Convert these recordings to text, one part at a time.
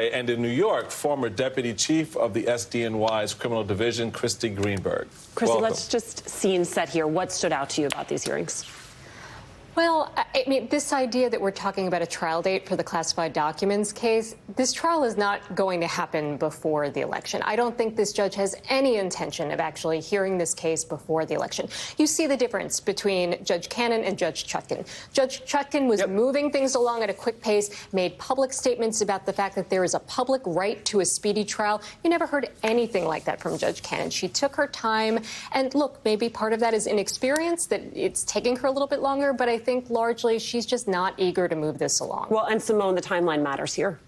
And in New York, former deputy chief of the SDNY's criminal division, Christy Greenberg. Christy, Welcome. let's just scene set here. What stood out to you about these hearings? Well, I mean, this idea that we're talking about a trial date for the classified documents case, this trial is not going to happen before the election. I don't think this judge has any intention of actually hearing this case before the election. You see the difference between Judge Cannon and Judge Chutkan. Judge Chutkan was moving things along at a quick pace, made public statements about the fact that there is a public right to a speedy trial. You never heard anything like that from Judge Cannon. She took her time. And look, maybe part of that is inexperience, that it's taking her a little bit longer, but I think largely she's just not eager to move this along. Well, and Simone, the timeline matters here.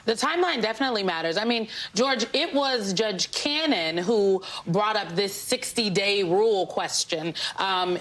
The timeline definitely matters. I mean, George, it was Judge Cannon who brought up this 60-day rule question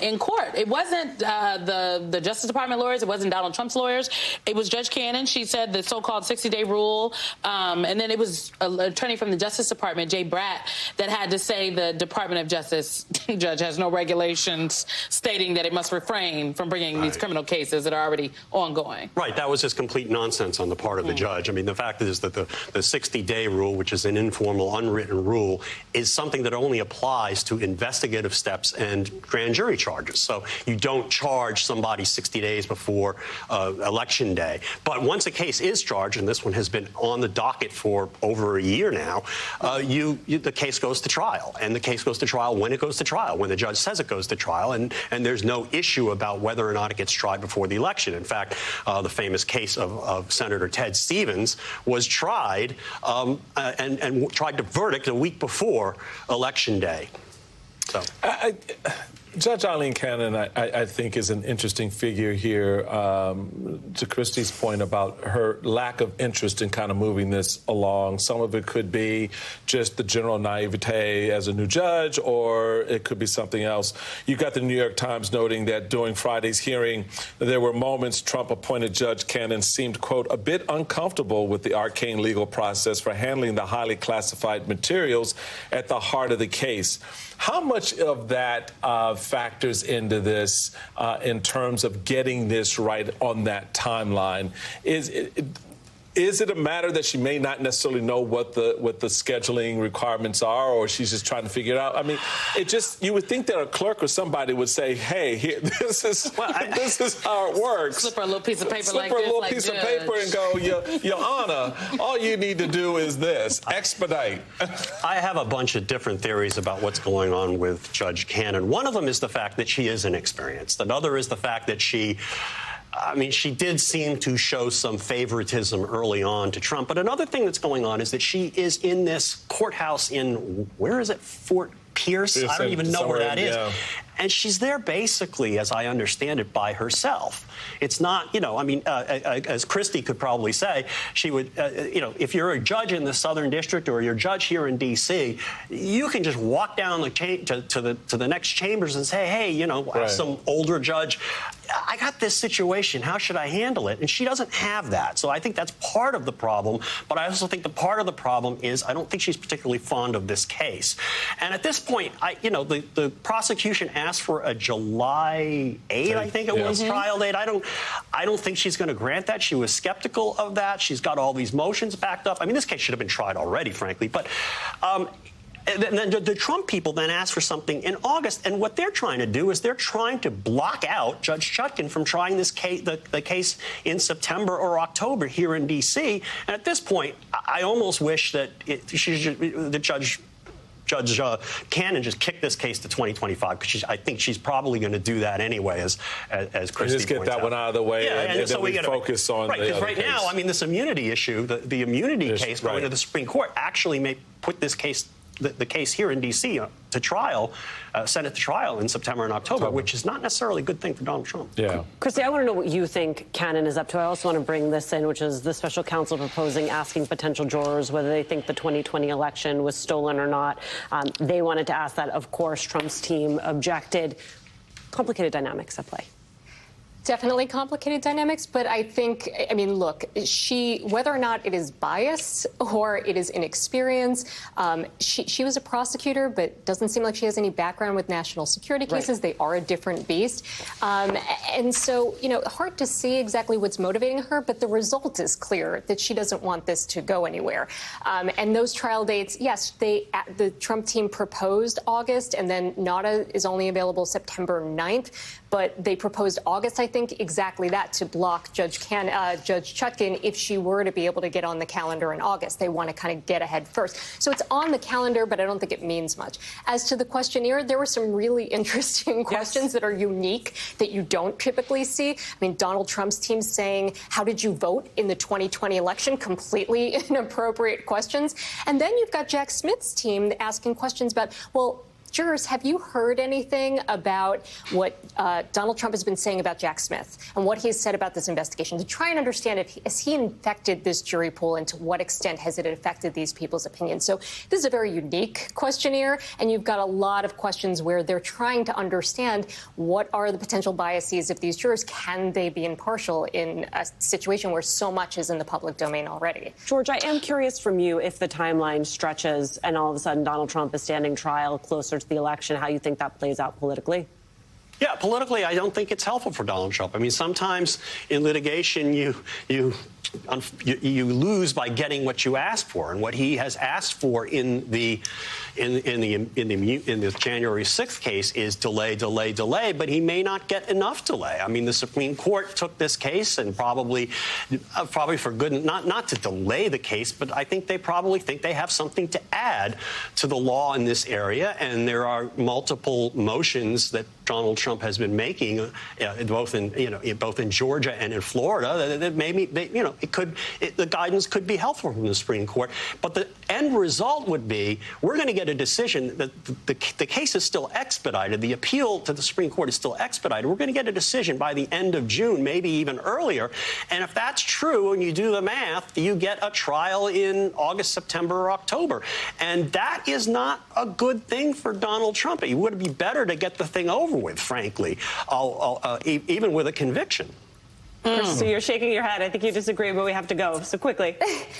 in court. It wasn't the Justice Department lawyers. It wasn't Donald Trump's lawyers. It was Judge Cannon. She said the so-called 60-day rule. And then it was an attorney from the Justice Department, Jay Bratt, that had to say the Department of Justice, Judge, has no regulations stating that it must refrain from bringing these criminal cases that are already ongoing. Right. That was just complete nonsense on the part of the judge. I mean, the fact is that the 60-day rule, which is an informal, unwritten rule, is something that only applies to investigative steps and grand jury charges. So you don't charge somebody 60 days before Election Day. But once a case is charged, and this one has been on the docket for over a year now, the case goes to trial. And the case goes to trial when it goes to trial, when the judge says it goes to trial. And there's no issue about whether or not it gets tried before the election. In fact, the famous case of Senator Ted Stevens was tried and tried to verdict a week before Election Day. So. Judge Eileen Cannon, I think, is an interesting figure here, to Christy's point about her lack of interest in kind of moving this along. Some of it could be just the general naivete as a new judge, or it could be something else. You got the New York Times noting that during Friday's hearing, there were moments Trump-appointed Judge Cannon seemed, quote, a bit uncomfortable with the arcane legal process for handling the highly classified materials at the heart of the case. How much of that factors into this in terms of getting this right on that timeline? Is it a matter that she may not necessarily know what the scheduling requirements are, or she's just trying to figure it out? I mean, you would think that a clerk or somebody would say, "Hey, here, this is how it works." Slip her a little piece of paper Slip like her this, a little like piece Judge. of paper and go, Your Honor, all you need to do is this: expedite. I have a bunch of different theories about what's going on with Judge Cannon. One of them is the fact that she is inexperienced. Another is the fact that she did seem to show some favoritism early on to Trump. But another thing that's going on is that she is in this courthouse in, where is it, Fort Pierce? I don't even know where that is. Yeah. And she's there basically, as I understand it, by herself. It's not, as Christy could probably say, she would, if you're a judge in the Southern District or you're a judge here in D.C., you can just walk down to the next chambers and say, hey, some older judge, I got this situation. How should I handle it? And she doesn't have that. So I think that's part of the problem. But I also think the part of the problem is I don't think she's particularly fond of this case. And at this point, the prosecution asked for a July 8th, I think it was, trial date. I don't think she's going to grant that. She was skeptical of that. She's got all these motions backed up. I mean, this case should have been tried already, frankly. But and then the Trump people then asked for something in August, and what they're trying to do is they're trying to block out Judge Chutkan from trying this case, the case in September or October here in D.C. And at this point, I almost wish that Judge Cannon just kicked this case to 2025, because I think she's probably going to do that anyway, as Christy just get that one out of the way, and so then we focus on right, because right now, I mean, this immunity issue, the immunity case going to the Supreme Court actually may put this case, the case here in D.C. To trial, Senate to trial in September and October, which is not necessarily a good thing for Donald Trump. Yeah. Christy, I want to know what you think Cannon is up to. I also want to bring this in, which is the special counsel proposing asking potential jurors whether they think the 2020 election was stolen or not. They wanted to ask that. Of course, Trump's team objected. Complicated dynamics at play. definitely complicated dynamics, but I think, I mean, look, whether or not it is bias or it is inexperience, she was a prosecutor, but doesn't seem like she has any background with national security cases. Right. They are a different beast. And so, hard to see exactly what's motivating her, but the result is clear that she doesn't want this to go anywhere. And those trial dates, yes, the Trump team proposed August, and then NADA is only available September 9th, but they proposed August, I think, exactly that, to block Judge Chutkan if she were to be able to get on the calendar in August. They want to kind of get ahead first. So it's on the calendar, but I don't think it means much. As to the questionnaire, there were some really interesting questions that are unique that you don't typically see. I mean, Donald Trump's team saying, how did you vote in the 2020 election? Completely inappropriate questions. And then you've got Jack Smith's team asking questions about, well, jurors, have you heard anything about what Donald Trump has been saying about Jack Smith and what he has said about this investigation, to try and understand has he infected this jury pool and to what extent has it affected these people's opinions? So this is a very unique questionnaire, and you've got a lot of questions where they're trying to understand what are the potential biases of these jurors. Can they be impartial in a situation where so much is in the public domain already? George, I am curious from you if the timeline stretches and all of a sudden Donald Trump is standing trial closer to the election, how you think that plays out politically? Yeah, politically, I don't think it's helpful for Donald Trump. I mean, sometimes in litigation, you lose by getting what you ask for, and what he has asked for in the January 6th case is delay, but he may not get enough delay. I mean, the Supreme Court took this case and probably for good, not to delay the case, but I think they probably think they have something to add to the law in this area, and there are multiple motions that Donald Trump has been making, both in Georgia and in Florida, that maybe the guidance could be helpful from the Supreme Court. But the end result would be we're going to get a decision that the case is still expedited. The appeal to the Supreme Court is still expedited. We're going to get a decision by the end of June, maybe even earlier. And if that's true, and you do the math, you get a trial in August, September, or October. And that is not a good thing for Donald Trump. It would be better to get the thing over with, frankly, even with a conviction. So you're shaking your head. I think you disagree, but we have to go. So quickly.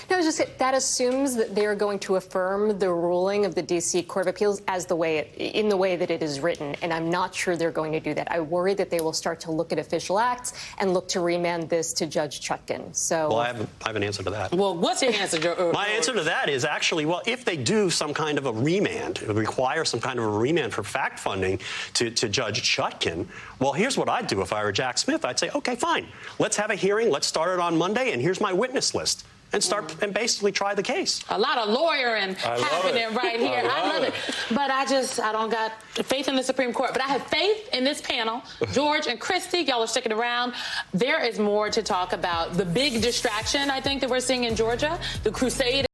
No, just that assumes that they are going to affirm the ruling of the D.C. Court of Appeals in the way that it is written, and I'm not sure they're going to do that. I worry that they will start to look at official acts and look to remand this to Judge Chutkan. So, well, I have an answer to that. Well, what's your answer, George? My answer to that is actually, well, if they do some kind of a remand, require some kind of a remand for fact funding to Judge Chutkan, well, here's what I'd do if I were Jack Smith. I'd say, okay, fine. Let's have a hearing. Let's start it on Monday, and here's my witness list. And start and basically try the case. A lot of lawyering happening right here. I love it. But I don't got faith in the Supreme Court. But I have faith in this panel. George and Christy, y'all are sticking around. There is more to talk about. The big distraction, I think, that we're seeing in Georgia, the crusade